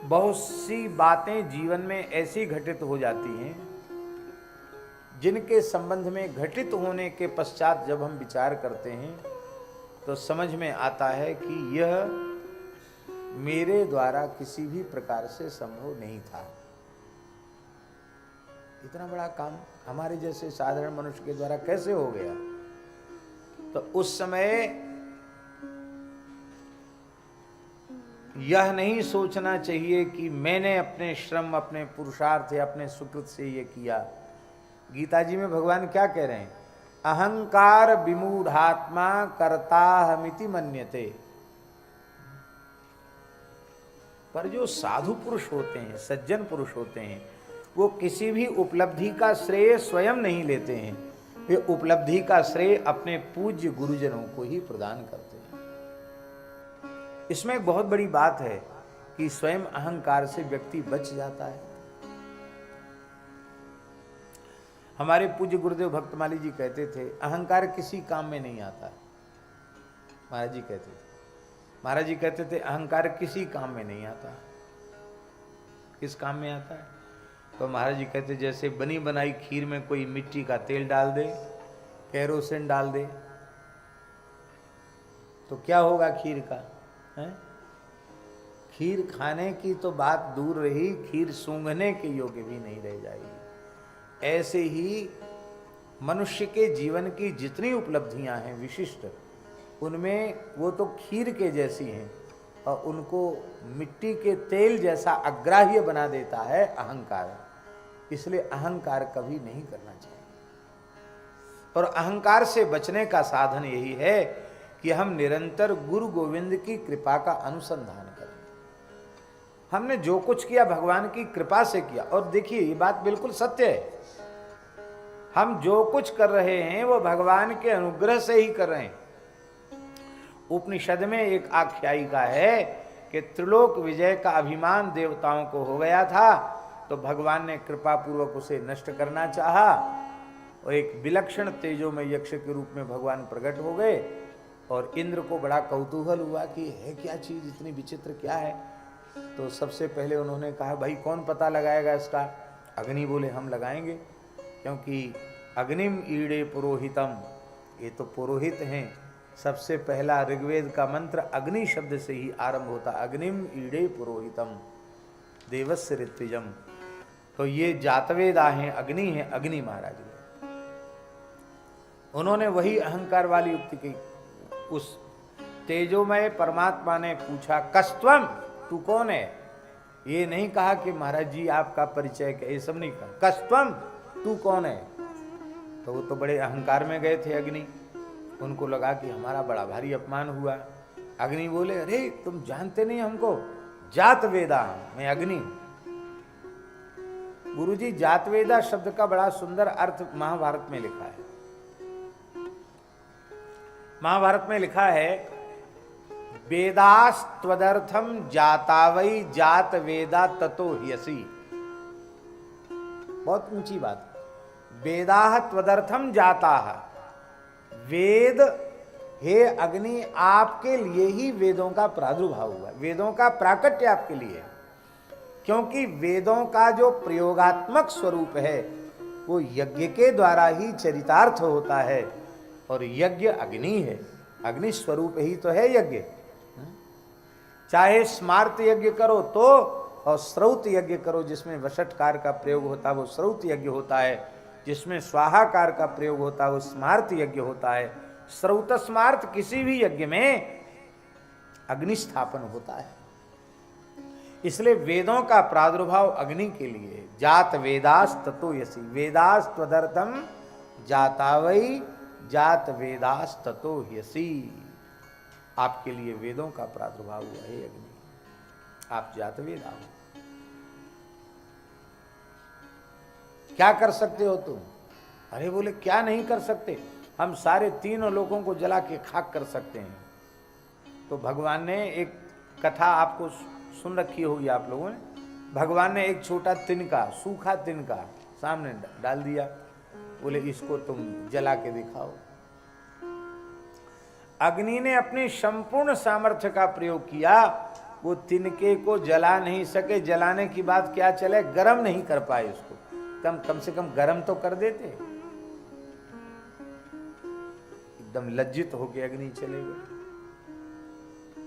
बहुत सी बातें जीवन में ऐसी घटित हो जाती हैं जिनके संबंध में घटित होने के पश्चात जब हम विचार करते हैं तो समझ में आता है कि यह मेरे द्वारा किसी भी प्रकार से संभव नहीं था। इतना बड़ा काम हमारे जैसे साधारण मनुष्य के द्वारा कैसे हो गया? तो उस समय यह नहीं सोचना चाहिए कि मैंने अपने श्रम, अपने पुरुषार्थ या अपने सुकृत से ये किया। गीता जी में भगवान क्या कह रहे हैं? अहंकार विमूढ़ात्मा कर्ताहमिति मन्यते। पर जो साधु पुरुष होते हैं, सज्जन पुरुष होते हैं, वो किसी भी उपलब्धि का श्रेय स्वयं नहीं लेते हैं। वे उपलब्धि का श्रेय अपने पूज्य गुरुजनों को ही प्रदान करते हैं। इसमें एक बहुत बड़ी बात है कि स्वयं अहंकार से व्यक्ति बच जाता है। हमारे पूज्य गुरुदेव भक्तमाली जी कहते थे, अहंकार किसी काम में नहीं आता। महाराज जी कहते थे अहंकार किसी काम में नहीं आता। किस काम में आता है? तो महाराज जी कहते जैसे बनी बनाई खीर में कोई मिट्टी का तेल डाल दे, केरोसिन डाल दे, तो क्या होगा खीर का? है? खीर खाने की तो बात दूर रही, खीर सूंघने के योग्य भी नहीं रह जाएगी। ऐसे ही मनुष्य के जीवन की जितनी उपलब्धियां हैं विशिष्ट, उनमें वो तो खीर के जैसी हैं और उनको मिट्टी के तेल जैसा अग्राह्य बना देता है अहंकार। इसलिए अहंकार कभी नहीं करना चाहिए। और अहंकार से बचने का साधन यही है कि हम निरंतर गुरु गोविंद की कृपा का अनुसंधान करें। हमने जो कुछ किया भगवान की कृपा से किया। और देखिए ये बात बिल्कुल सत्य है, हम जो कुछ कर रहे हैं वो भगवान के अनुग्रह से ही कर रहे हैं। उपनिषद में एक आख्यायिका है कि त्रिलोक विजय का अभिमान देवताओं को हो गया था, तो भगवान ने कृपा पूर्वक उसे नष्ट करना चाहा और एक विलक्षण तेजोमय यक्ष के रूप में भगवान प्रकट हो गए। और इंद्र को बड़ा कौतूहल हुआ कि है क्या चीज, इतनी विचित्र क्या है। तो सबसे पहले उन्होंने कहा भाई कौन पता लगाएगा इसका? अग्नि बोले हम लगाएंगे, क्योंकि अग्निम ईड़े पुरोहितम, ये तो पुरोहित हैं। सबसे पहला ऋग्वेद का मंत्र अग्नि शब्द से ही आरंभ होता, अग्निम ईड़े पुरोहितम देवस्य ऋत्विजम। तो ये जातवेदा हैं, अग्नि हैं, अग्नि महाराज ने। उन्होंने वही अहंकार वाली युक्ति की। उस तेजोमय परमात्मा ने पूछा कस्त्वम, तू कौन है? ये नहीं कहा कि महाराज जी आपका परिचय क्या, ये सब नहीं कहा। कस्त्वम, तू कौन है? तो वो तो बड़े अहंकार में गए थे अग्नि। उनको लगा कि हमारा बड़ा भारी अपमान हुआ। अग्नि बोले अरे तुम जानते नहीं हमको, जातवेदा मैं अग्नि हूं। गुरुजी जातवेदा शब्द का बड़ा सुंदर अर्थ महाभारत में लिखा है। महाभारत में लिखा है वेदास्त्वदर्थम जातावई जात वेदा ततो ह्यसि। बहुत ऊंची बात। वेदाह त्वदर्थम जाताह, वेद हे अग्नि आपके लिए ही वेदों का प्रादुर्भाव हुआ, वेदों का प्राकट्य आपके लिए। क्योंकि वेदों का जो प्रयोगात्मक स्वरूप है वो यज्ञ के द्वारा ही चरितार्थ होता है। और यज्ञ अग्नि है, अग्नि स्वरूप ही तो है यज्ञ। चाहे स्मार्त यज्ञ करो तो, और श्रौत यज्ञ करो जिसमें वषटकार का प्रयोग होता है वो श्रौत यज्ञ होता है, जिसमें स्वाहाकार का प्रयोग होता है वो स्मार्त यज्ञ होता है। श्रौत स्मार्त किसी भी यज्ञ में अग्निस्थापन होता है। इसलिए वेदों का प्रादुर्भाव अग्नि के लिए। जात वेदास ततो यसी, वेदास त्वदर्थम जातावई जात वेदास ततो यसी। आपके लिए वेदों का प्रादुर्भाव हुआ है अग्नि, आप जात वेदा हो। क्या कर सकते हो तुम? अरे बोले क्या नहीं कर सकते, हम सारे तीनों लोगों को जला के खाक कर सकते हैं। तो भगवान ने एक कथा आपको सुन रखी होगी आप लोगों ने। भगवान ने एक छोटा तिनका, सूखा तिनका सामने डाल दिया, बोले इसको तुम जला के दिखाओ। अग्नि ने अपनी संपूर्ण सामर्थ्य का प्रयोग किया वो तिनके को जला नहीं सके, जलाने की बात क्या चले, गरम नहीं कर पाए उसको, कम से कम गरम तो कर देते। एकदम लज्जित होके अग्नि चले गए।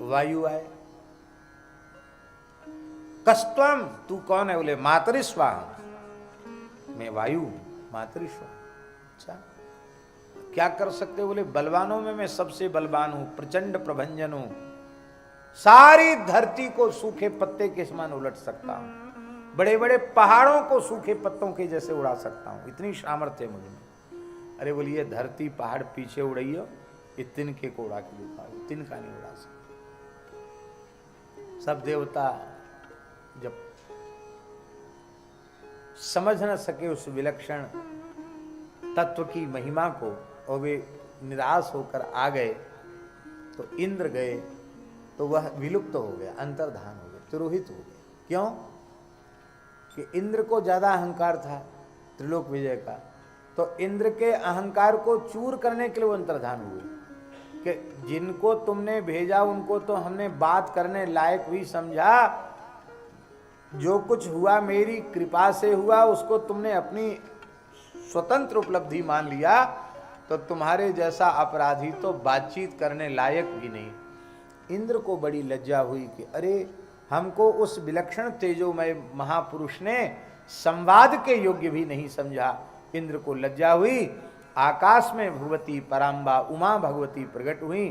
वायु आए, कस्तम तू कौन है? बोले मातरिस्वाहा, मैं वायु मातरिस्वाहा। अच्छा क्या कर सकते? बोले बलवानों में मैं सबसे बलवान हूं, प्रचंड प्रभंजन हूं, सारी धरती को सूखे पत्ते के समान उलट सकता हूं, बड़े बड़े पहाड़ों को सूखे पत्तों के जैसे उड़ा सकता हूं, इतनी सामर्थ्य है मुझ में। अरे बोलिए धरती पहाड़ पीछे उड़ाइयो, ये तिनके को उड़ा के दिखाओ, तिनका नहीं उड़ा सकता। सब देवता जब समझ न सके उस विलक्षण तत्व की महिमा को और वे निराश होकर आ गए, तो इंद्र गए तो वह विलुप्त हो गया, अंतर्धान हो गया, तिरोहित हो गया। क्यों? कि इंद्र को ज्यादा अहंकार था त्रिलोक विजय का, तो इंद्र के अहंकार को चूर करने के लिए वो अंतर्धान हुए कि जिनको तुमने भेजा उनको तो हमने बात करने लायक भी समझा, जो कुछ हुआ मेरी कृपा से हुआ, उसको तुमने अपनी स्वतंत्र उपलब्धि मान लिया, तो तुम्हारे जैसा अपराधी तो बातचीत करने लायक भी नहीं। इंद्र को बड़ी लज्जा हुई कि अरे हमको उस विलक्षण तेजोमय महापुरुष ने संवाद के योग्य भी नहीं समझा। इंद्र को लज्जा हुई, आकाश में भगवती पराम्बा उमा भगवती प्रकट हुई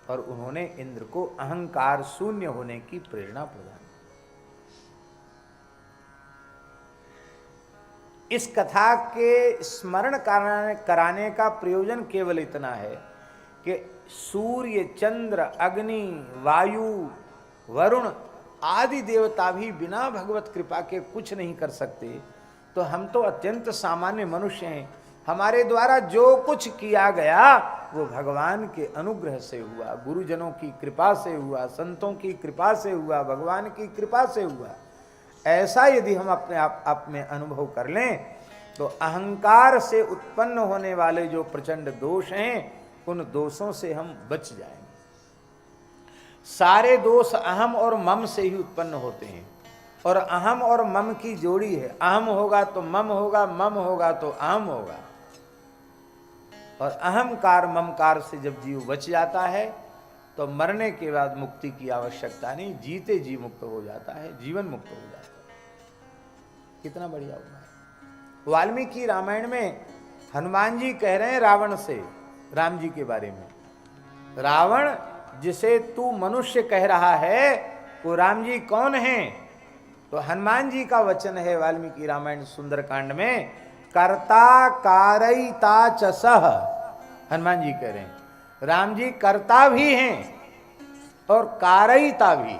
और उन्होंने इंद्र को अहंकार शून्य होने की प्रेरणा प्रदान। इस कथा के स्मरण कराने का प्रयोजन केवल इतना है कि सूर्य, चंद्र, अग्नि, वायु, वरुण आदि देवता भी बिना भगवत कृपा के कुछ नहीं कर सकते, तो हम तो अत्यंत सामान्य मनुष्य हैं। हमारे द्वारा जो कुछ किया गया वो भगवान के अनुग्रह से हुआ, गुरुजनों की कृपा से हुआ, संतों की कृपा से हुआ, भगवान की कृपा से हुआ। ऐसा यदि हम अपने आप में अनुभव कर लें तो अहंकार से उत्पन्न होने वाले जो प्रचंड दोष हैं उन दोषों से हम बच जाएंगे। सारे दोष अहम और मम से ही उत्पन्न होते हैं, और अहम और मम की जोड़ी है। अहम होगा तो मम होगा, मम होगा तो अहम होगा, और अहंकार ममकार से जब जीव बच जाता है तो मरने के बाद मुक्ति की आवश्यकता नहीं, जीते जी मुक्त हो जाता है, जीवन मुक्त हो जाता है। कितना बढ़िया हुआ है। वाल्मीकि रामायण में हनुमान जी कह रहे हैं रावण से, राम जी के बारे में, रावण जिसे तू मनुष्य कह रहा है वो राम जी कौन हैं? तो हनुमान जी का वचन है वाल्मीकि रामायण सुंदरकांड में, कर्ता कारयिता च सः। हनुमान जी कह रहे हैं राम जी कर्ता भी हैं और कारयिता भी,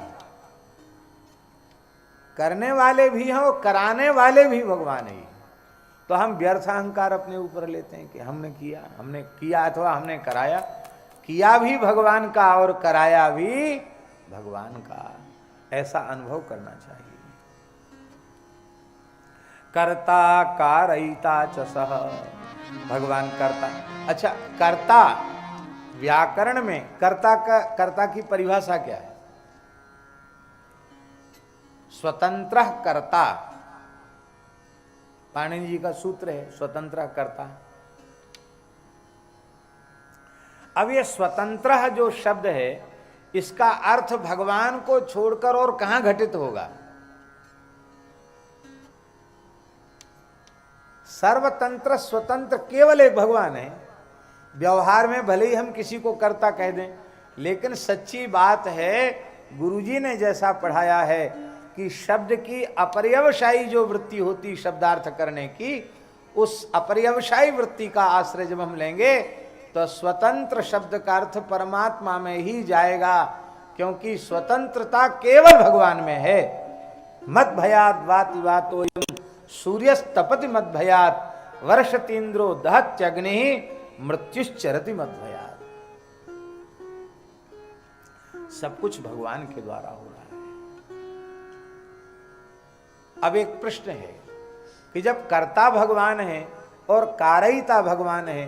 करने वाले भी हैं और कराने वाले भी भगवान ही। तो हम व्यर्थ अहंकार अपने ऊपर लेते हैं कि हमने किया अथवा हमने कराया। किया भी भगवान का और कराया भी भगवान का, ऐसा अनुभव करना चाहिए। कर्ता कारयिता च सः, भगवान कर्ता। अच्छा, कर्ता व्याकरण में कर्ता की परिभाषा क्या है? स्वतंत्र कर्ता, पाणिनि जी का सूत्र है स्वतंत्र कर्ता। अब ये स्वतंत्र जो शब्द है इसका अर्थ भगवान को छोड़कर और कहां घटित होगा? सर्वतंत्र स्वतंत्र केवल एक भगवान है। व्यवहार में भले ही हम किसी को कर्ता कह दें, लेकिन सच्ची बात है गुरुजी ने जैसा पढ़ाया है कि शब्द की अपर्यवसायी जो वृत्ति होती शब्दार्थ करने की, उस अपर्यवसायी वृत्ति का आश्रय जब हम लेंगे तो स्वतंत्र शब्द का अर्थ परमात्मा में ही जाएगा, क्योंकि स्वतंत्रता केवल भगवान में है। मद भयात वाति वातो सूर्यस्तपति मद भयात वर्षतीन्द्रो दहत्यग्नि मृत्युश्चरति मद भयात। सब कुछ भगवान के द्वारा हो रहा है। अब एक प्रश्न है कि जब कर्ता भगवान है और कारयिता भगवान है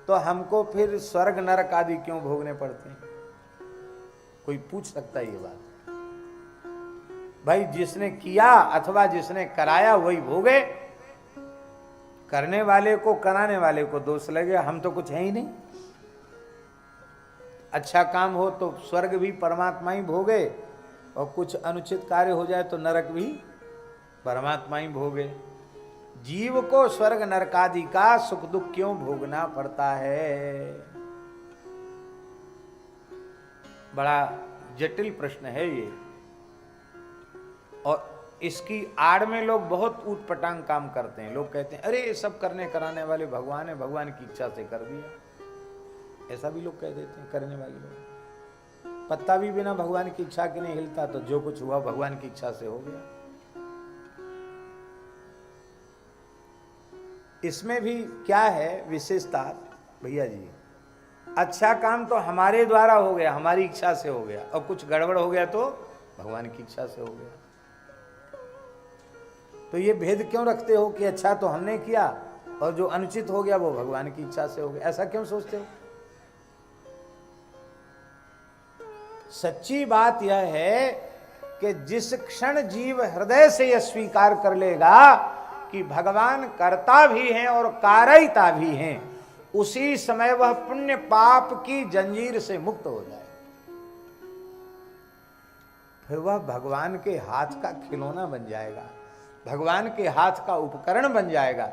तो हमको फिर स्वर्ग नरक आदि क्यों भोगने पड़ते हैं? कोई पूछ सकता है ये बात? भाई जिसने किया अथवा जिसने कराया वही भोगे। करने वाले को कराने वाले को दोष लगे, हम तो कुछ है ही नहीं। अच्छा काम हो तो स्वर्ग भी परमात्मा ही भोगे, और कुछ अनुचित कार्य हो जाए तो नरक भी परमात्मा ही भोगे। जीव को स्वर्ग नरकादि का सुख दुख क्यों भोगना पड़ता है? बड़ा जटिल प्रश्न है ये, और इसकी आड़ में लोग बहुत ऊटपटांग काम करते हैं। लोग कहते हैं अरे ये सब करने कराने वाले भगवान है, भगवान की इच्छा से कर दिया। ऐसा भी लोग कह देते हैं करने वाले लोग। पत्ता भी बिना भगवान की इच्छा के नहीं हिलता, तो जो कुछ हुआ भगवान की इच्छा से हो गया। इसमें भी क्या है विशेषता भैया जी, अच्छा काम तो हमारे द्वारा हो गया, हमारी इच्छा से हो गया, और कुछ गड़बड़ हो गया तो भगवान की इच्छा से हो गया। तो ये भेद क्यों रखते हो कि अच्छा तो हमने किया और जो अनुचित हो गया वो भगवान की इच्छा से हो गया? ऐसा क्यों सोचते हो? सच्ची बात यह है कि जिस क्षण जीव हृदय से यह स्वीकार कर लेगा कि भगवान कर्ता भी हैं और कारयिता भी हैं, उसी समय वह पुण्य पाप की जंजीर से मुक्त हो जाए। फिर वह भगवान के हाथ का खिलौना बन जाएगा, भगवान के हाथ का उपकरण बन जाएगा।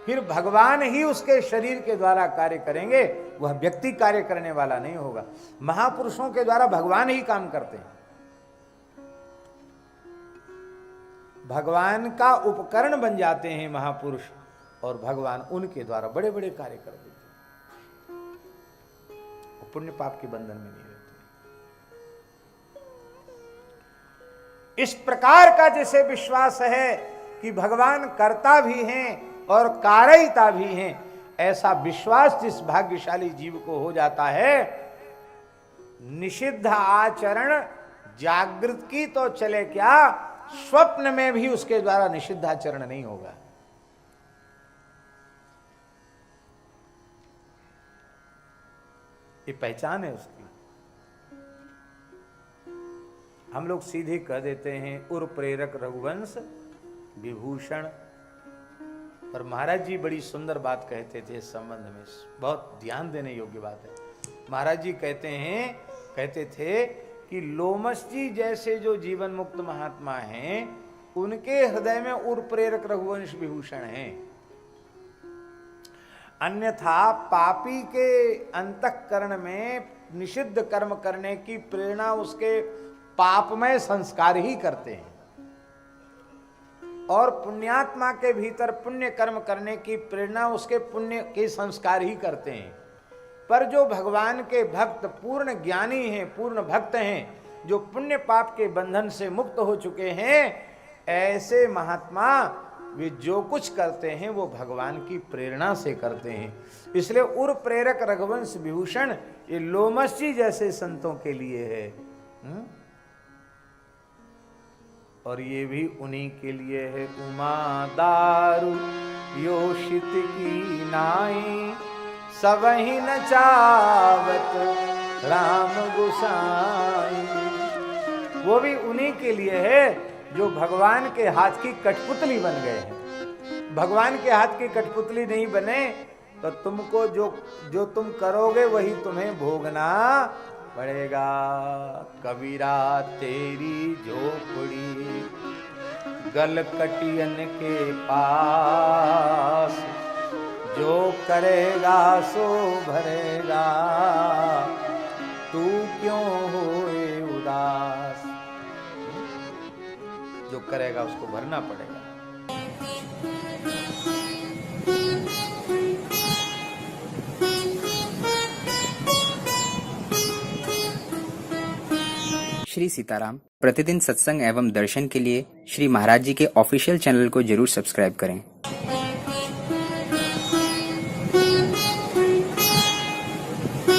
फिर भगवान ही उसके शरीर के द्वारा कार्य करेंगे, वह व्यक्ति कार्य करने वाला नहीं होगा। महापुरुषों के द्वारा भगवान ही काम करते हैं, भगवान का उपकरण बन जाते हैं महापुरुष, और भगवान उनके द्वारा बड़े बड़े कार्य कर देते हैं। पुण्य पाप के बंधन में नहीं रहते। इस प्रकार का जैसे विश्वास है कि भगवान कर्ता भी हैं और कारयिता भी हैं, ऐसा विश्वास जिस भाग्यशाली जीव को हो जाता है, निषिद्ध आचरण जागृत की तो चले क्या, स्वप्न में भी उसके द्वारा निषिद्ध आचरण नहीं होगा। ये पहचान है उसकी। हम लोग सीधे कह देते हैं उर प्रेरक रघुवंश विभूषण, पर महाराज जी बड़ी सुंदर बात कहते थे इस संबंध में, बहुत ध्यान देने योग्य बात है। महाराज जी कहते थे कि लोमस जी जैसे जो जीवन मुक्त महात्मा हैं, उनके हृदय में उर प्रेरक रघुवंश विभूषण हैं। अन्यथा पापी के अंतःकरण में निषिद्ध कर्म करने की प्रेरणा उसके पापमय संस्कार ही करते हैं, और पुण्यात्मा के भीतर पुण्य कर्म करने की प्रेरणा उसके पुण्य के संस्कार ही करते हैं। पर जो भगवान के भक्त पूर्ण ज्ञानी हैं, पूर्ण भक्त हैं, जो पुण्य पाप के बंधन से मुक्त हो चुके हैं, ऐसे महात्मा वे जो कुछ करते हैं वो भगवान की प्रेरणा से करते हैं। इसलिए उर प्रेरक रघुवंश विभूषण ये लोमस जी जैसे संतों के लिए है। और ये भी उन्हीं के लिए है। उमा दारू योषित की नाई, सबहि न चावत राम गुसाई। वो भी उन्हीं के लिए है जो भगवान के हाथ की कठपुतली बन गए हैं। भगवान के हाथ की कठपुतली नहीं बने तो तुमको जो तुम करोगे वही तुम्हें भोगना पड़ेगा। कबीरा तेरी झोपड़ी गलकटियन के पास, जो करेगा सो भरेगा, तू क्यों होए उदास। जो करेगा उसको भरना पड़ेगा। श्री सीताराम प्रतिदिन सत्संग एवं दर्शन के लिए श्री महाराज जी के ऑफिशियल चैनल को जरूर सब्सक्राइब करें।